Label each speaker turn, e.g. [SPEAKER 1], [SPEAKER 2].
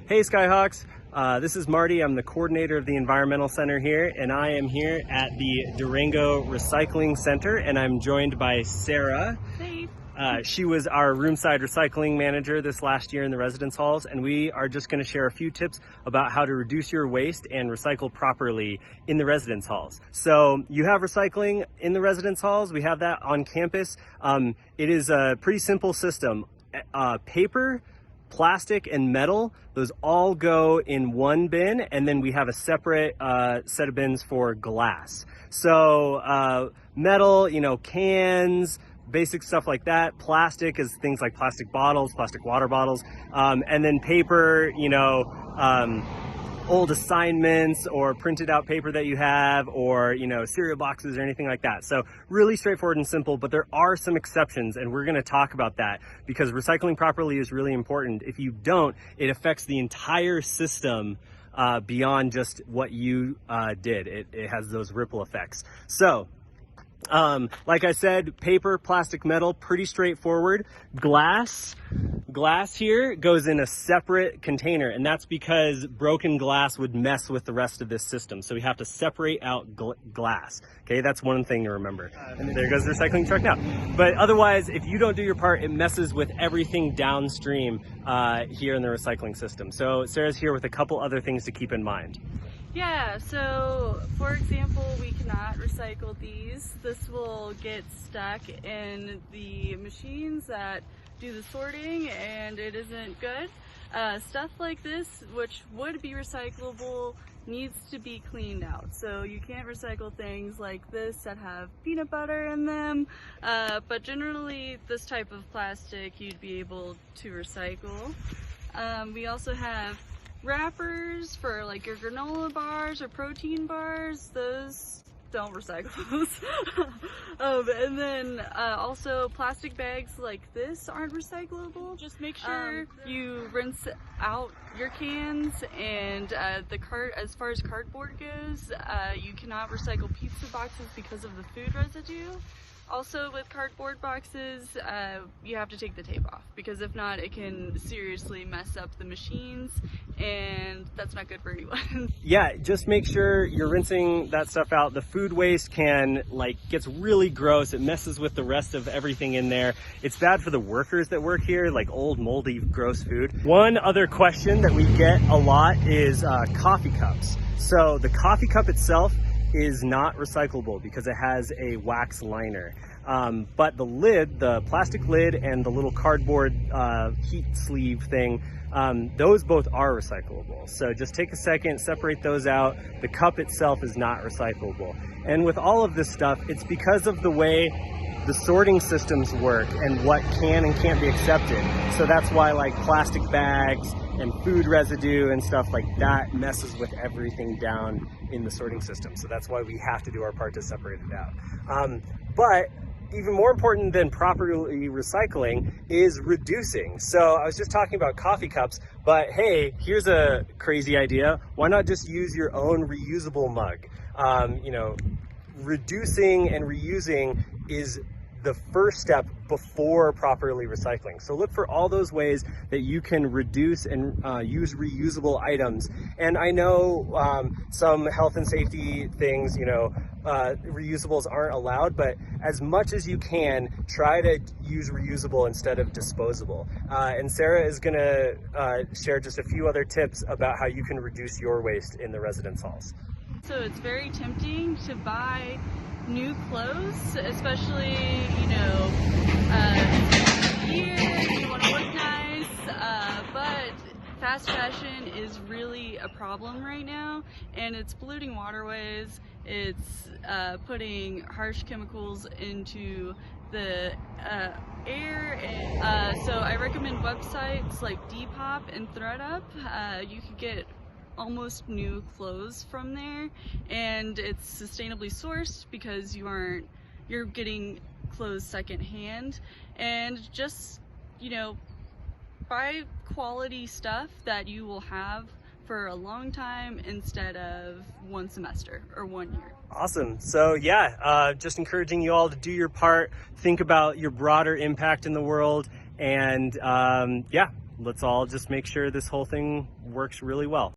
[SPEAKER 1] Hey Skyhawks, this is Marty. I'm the coordinator of the Environmental Center here, and I am here at the Durango Recycling Center, and I'm joined by Sarah.
[SPEAKER 2] Hey.
[SPEAKER 1] She was our roomside recycling manager this last year in the residence halls, and we are just going to share a few tips about how to reduce your waste and recycle properly in the residence halls. So you have recycling in the residence halls. We have that on campus. It is a pretty simple system. Paper, plastic, and metal, those all go in one bin, and then we have a separate set of bins for glass. So metal, cans, basic stuff like that. Plastic is things like plastic bottles, plastic water bottles, and then paper, old assignments or printed out paper that you have, or cereal boxes or anything like that. So really straightforward and simple, but there are some exceptions, and we're going to talk about that because recycling properly is really important. If you don't, it affects the entire system beyond just what you did. It has those ripple effects. So like I said, paper, plastic, metal, pretty straightforward. Glass here goes in a separate container, and that's because broken glass would mess with the rest of this system. So we have to separate out glass. Okay, that's one thing to remember. And there goes the recycling truck now. But otherwise, if you don't do your part, it messes with everything downstream here in the recycling system. So Sarah's here with a couple other things to keep in mind.
[SPEAKER 2] Yeah, so for example, we cannot recycle these. This will get stuck in the machines that do the sorting, and it isn't good. Stuff like this, which would be recyclable, needs to be cleaned out. So you can't recycle things like this that have peanut butter in them, but generally this type of plastic you'd be able to recycle. We also have wrappers for like your granola bars or protein bars. Those don't recycle those. And then also plastic bags like this aren't recyclable. Just make sure you rinse out your cans, and as far as cardboard goes, you cannot recycle pizza boxes because of the food residue. Also with cardboard boxes, you have to take the tape off, because if not, it can seriously mess up the machines, and that's not good for anyone.
[SPEAKER 1] Yeah, just make sure you're rinsing that stuff out. The food waste gets really gross. It messes with the rest of everything in there. It's bad for the workers that work here, like old, moldy, gross food. One other question that we get a lot is coffee cups. So the coffee cup itself is not recyclable because it has a wax liner. But the lid, the plastic lid, and the little cardboard heat sleeve thing, those both are recyclable. So just take a second, separate those out. The cup itself is not recyclable. And with all of this stuff, it's because of the way the sorting systems work and what can and can't be accepted. So that's why like plastic bags and food residue and stuff like that messes with everything down in the sorting system. So that's why we have to do our part to separate it out. But even more important than properly recycling is reducing. So I was just talking about coffee cups, but hey, here's a crazy idea. Why not just use your own reusable mug? Reducing and reusing is the first step before properly recycling. So look for all those ways that you can reduce and use reusable items. And I know some health and safety things, reusables aren't allowed, but as much as you can, try to use reusable instead of disposable. And Sarah is gonna share just a few other tips about how you can reduce your waste in the residence halls.
[SPEAKER 2] So it's very tempting to buy new clothes, especially, you want to look nice, but fast fashion is really a problem right now, and it's polluting waterways. It's putting harsh chemicals into the air, and so I recommend websites like Depop and ThreadUp. You could get almost new clothes from there, and it's sustainably sourced because you're getting clothes secondhand, and just buy quality stuff that you will have for a long time instead of one semester or 1 year.
[SPEAKER 1] Awesome. So yeah, just encouraging you all to do your part, think about your broader impact in the world, and yeah, let's all just make sure this whole thing works really well.